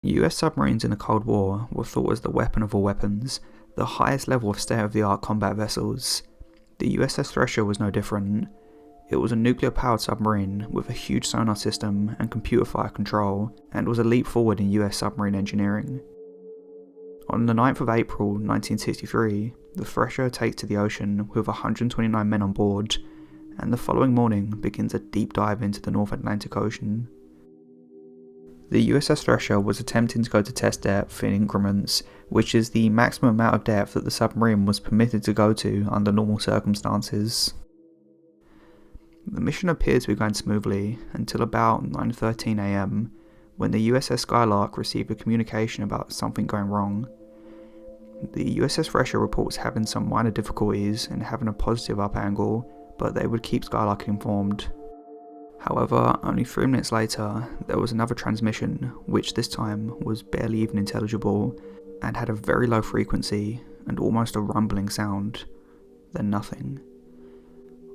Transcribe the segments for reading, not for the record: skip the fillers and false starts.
US submarines in the Cold War were thought as the weapon of all weapons, the highest level of state-of-the-art combat vessels. The USS Thresher was no different. It was a nuclear-powered submarine with a huge sonar system and computer fire control, and was a leap forward in US submarine engineering. On the 9th of April 1963, the Thresher takes to the ocean with 129 men on board, and the following morning begins a deep dive into the North Atlantic Ocean. The USS Thresher was attempting to go to test depth in increments, which is the maximum amount of depth that the submarine was permitted to go to under normal circumstances. The mission appeared to be going smoothly until about 9:13 AM, when the USS Skylark received a communication about something going wrong. The USS Thresher reports having some minor difficulties and having a positive up angle, but they would keep Skylark informed. However, only 3 minutes later, there was another transmission, which this time was barely even intelligible, and had a very low frequency and almost a rumbling sound. Then nothing.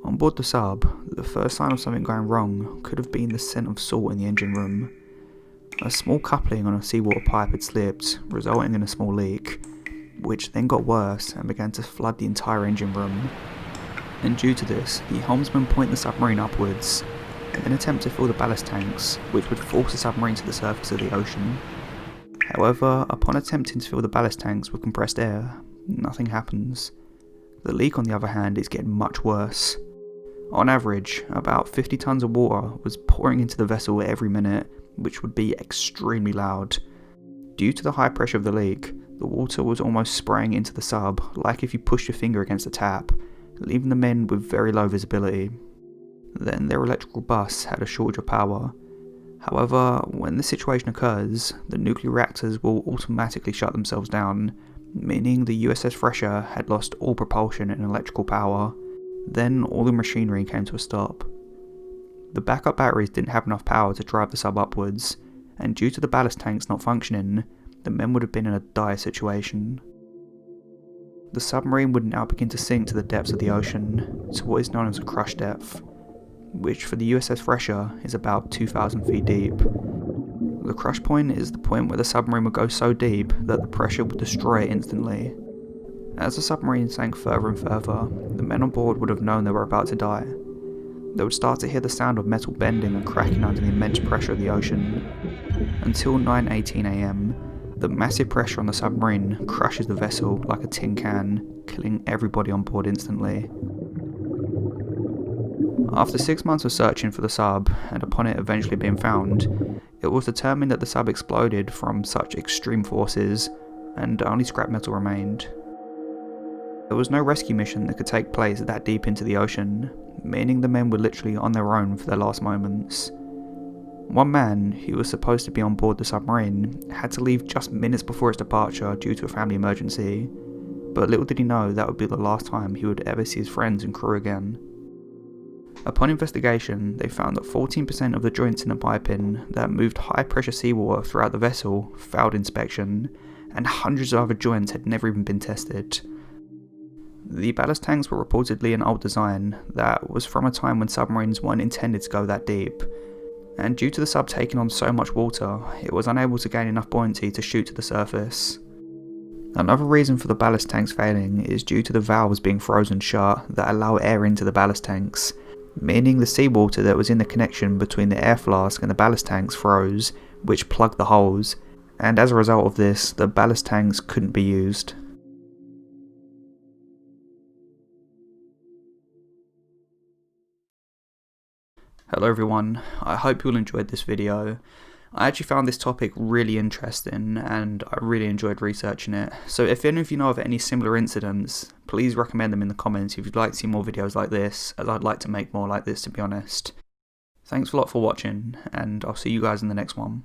On board the sub, the first sign of something going wrong could have been the scent of salt in the engine room. A small coupling on a seawater pipe had slipped, resulting in a small leak, which then got worse and began to flood the entire engine room. And due to this, the helmsman point the submarine upwards, and then attempt to fill the ballast tanks, which would force the submarine to the surface of the ocean. However, upon attempting to fill the ballast tanks with compressed air, nothing happens. The leak, on the other hand, is getting much worse. On average, about 50 tons of water was pouring into the vessel every minute, which would be extremely loud. Due to the high pressure of the leak, the water was almost spraying into the sub, like if you pushed your finger against a tap, leaving the men with very low visibility. Then their electrical bus had a shortage of power. However, when this situation occurs, the nuclear reactors will automatically shut themselves down, meaning the USS Thresher had lost all propulsion and electrical power. Then all the machinery came to a stop. The backup batteries didn't have enough power to drive the sub upwards, and due to the ballast tanks not functioning, the men would have been in a dire situation. The submarine would now begin to sink to the depths of the ocean, to what is known as a crush depth, which for the USS Thresher is about 2,000 feet deep. The crush point is the point where the submarine would go so deep that the pressure would destroy it instantly. As the submarine sank further and further, the men on board would have known they were about to die. They would start to hear the sound of metal bending and cracking under the immense pressure of the ocean. Until 9:18 AM, the massive pressure on the submarine crushes the vessel like a tin can, killing everybody on board instantly. After 6 months of searching for the sub, and upon it eventually being found, it was determined that the sub exploded from such extreme forces, and only scrap metal remained. There was no rescue mission that could take place that deep into the ocean, meaning the men were literally on their own for their last moments. One man, who was supposed to be on board the submarine, had to leave just minutes before its departure due to a family emergency, but little did he know that would be the last time he would ever see his friends and crew again. Upon investigation, they found that 14% of the joints in the piping that moved high pressure seawater throughout the vessel failed inspection, and hundreds of other joints had never even been tested. The ballast tanks were reportedly an old design that was from a time when submarines weren't intended to go that deep, and due to the sub taking on so much water, it was unable to gain enough buoyancy to shoot to the surface. Another reason for the ballast tanks failing is due to the valves being frozen shut that allow air into the ballast tanks, meaning the seawater that was in the connection between the air flask and the ballast tanks froze, which plugged the holes, and as a result of this, the ballast tanks couldn't be used. Hello everyone, I hope you all enjoyed this video. I actually found this topic really interesting and I really enjoyed researching it, so if any of you know of any similar incidents, please recommend them in the comments if you'd like to see more videos like this, as I'd like to make more like this, to be honest. Thanks a lot for watching, and I'll see you guys in the next one.